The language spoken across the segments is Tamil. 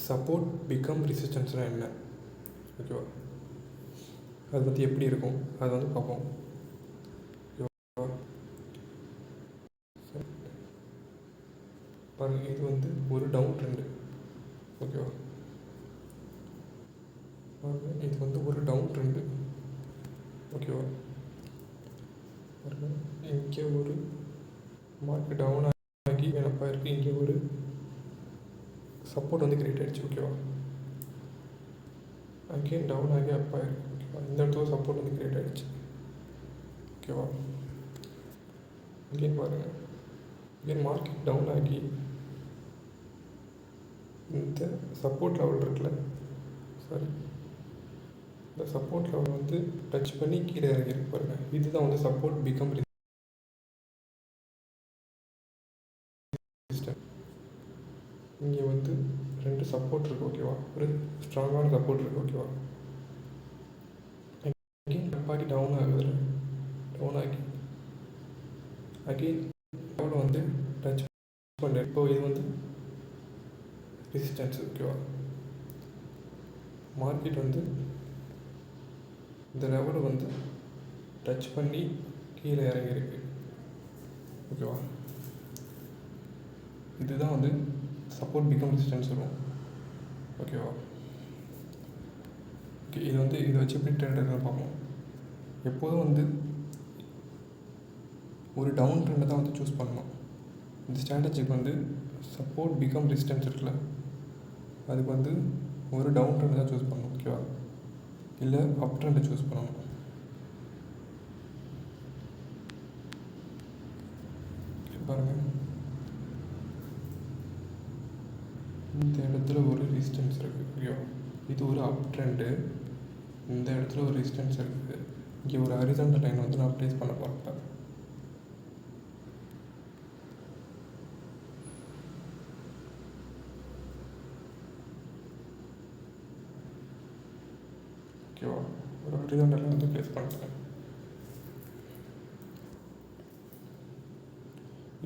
சப்போர்ட் பிகம் ரெசிஸ்டன்ஸ்னால் என்ன, ஓகேவா? அது வந்து எப்படி இருக்கும் அது வந்து பார்ப்போம், ஓகேவா? பாருங்கள், இது வந்து ஒரு டவுன் ட்ரெண்டு, ஓகேவா? பாருங்கள், இது வந்து ஒரு டவுன் ட்ரெண்டு, ஓகேவா? பாருங்கள், இங்கே ஒரு மார்க்கெட் டவுன் ஆகி என்னப்பா இருக்குது, இங்கே ஒரு சப்போர்ட் வந்து கிரியேட் ஆகிடுச்சு, ஓகேவா? அங்கேயும் டவுன் ஆகி அப்பா இருக்குது, ஓகேவா? இந்த இடத்துல சப்போர்ட் வந்து கிரியேட் ஆகிடுச்சு, ஓகேவா? அங்கேயும் பாருங்கள், அங்கேயும் மார்க்கெட் டவுன் ஆகி இந்த சப்போர்ட் லெவல் இருக்குல்ல, சாரி, இந்த சப்போர்ட் லெவல் வந்து டச் பண்ணி கீழே இறங்கியிருக்கு பாருங்கள். இதுதான் வந்து சப்போர்ட் பிகம் ரெசிஸ்டன்ஸ். இங்கே வந்து 2 சப்போர்ட் இருக்குது, ஓகேவா? ஒரு ஸ்ட்ராங்கான சப்போர்ட் இருக்குது, ஓகேவா? அகெயின் பாடி டவுன் ஆகுது, டவுன் ஆகி அகெயின் லெவலில் வந்து டச் பண்ணுறேன். இப்போ இது வந்து ரெசிஸ்டன்ஸ், ஓகேவா? மார்க்கெட் வந்து இந்த லெவலை வந்து டச் பண்ணி கீழே இறங்கியிருக்கு, ஓகேவா? இதுதான் வந்து சப்போர்ட் பிகம் ரெசிஸ்டன்ஸ் வரும், ஓகேவா? ஓகே, இது வந்து இதை வச்சு எப்படி ட்ரெண்ட் இருக்குன்னு பார்ப்போம். எப்போதும் வந்து ஒரு டவுன் ட்ரெண்டை தான் வந்து சூஸ் பண்ணணும். இந்த ஸ்ட்ராட்டஜிக்கு வந்து சப்போர்ட் பிகம் ரெசிஸ்டன்ஸ் இருக்குல்ல, அதுக்கு வந்து ஒரு டவுன் ட்ரெண்ட் தான் சூஸ் பண்ணணும், ஓகேவா? இல்லை அப் ட்ரெண்டை சூஸ் பண்ணணும். பாருங்கள், இந்த இடத்துல ஒரு ரெசிஸ்டன்ஸ் இருக்குது, ஓகேவா? இது ஒரு அப் ட்ரெண்டு, இந்த இடத்துல ஒரு ரெசிஸ்டன்ஸ் இருக்குது. இங்கே ஒரு ஹரிசாண்டல் லைன் வந்து நான் ப்ளேஸ் பண்ண பார்ப்பேன், ஓகேவா? ஒரு ஹரிசாண்டல் லைன் வந்து ப்ளேஸ் பண்ணுறேன்.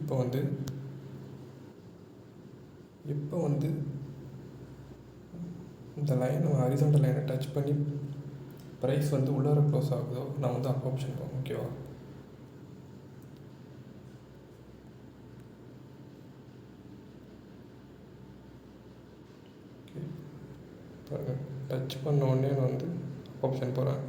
இப்போ வந்து இந்த லைனை ஹரிசாண்டல் லைனை டச் பண்ணி ப்ரைஸ் வந்து உள்ளார க்ளோஸ் ஆகுதோ நான் வந்து அப் ஆப்ஷன் போவேன், ஓகேவா? ஓகே, பாருங்கள், டச் பண்ண உடனே நான் வந்து அப் ஆப்ஷன் போகிறேன்.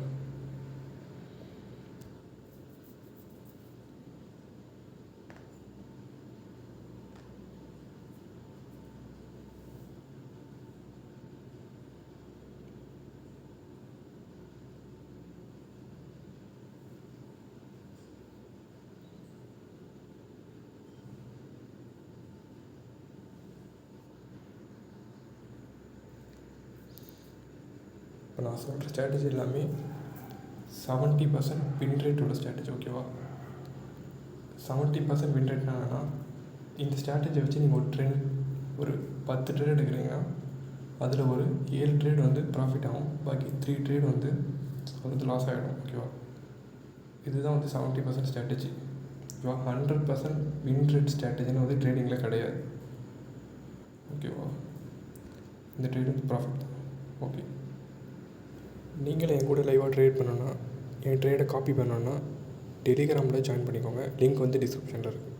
இப்போ நான் சொல்கிற ஸ்ட்ராட்டஜி எல்லாமே 70% வின் ரேட் உள்ள ஸ்ட்ராட்டஜி, ஓகேவா? 70% வின் ரேட்னா என்னன்னா, இந்த ஸ்ட்ராட்டஜியை வச்சு நீங்கள் ஒரு 10 ட்ரேட் எடுக்கிறீங்கன்னா அதில் ஒரு 7 ட்ரேட் வந்து ப்ராஃபிட் ஆகும், பாக்கி 3 ட்ரேட் வந்து லாஸ் ஆகிடும், ஓகேவா? இதுதான் வந்து 70% ஸ்ட்ராட்டஜி, ஓகேவா? 100% வின் ரேட் ஸ்ட்ராட்டஜின்னு வந்து ட்ரேடிங்கில் கிடையாது, ஓகேவா? இந்த ட்ரேட் வந்து ப்ராஃபிட் தான், ஓகே. நீங்களே என் கூட லைவாக ட்ரேட் பண்ணணுன்னா, என் ட்ரேடை காப்பி பண்ணணுன்னா டெலிகிராமில் ஜாயின் பண்ணிக்கோங்க. லிங்க் வந்து டிஸ்கிரிப்ஷனில் இருக்குது.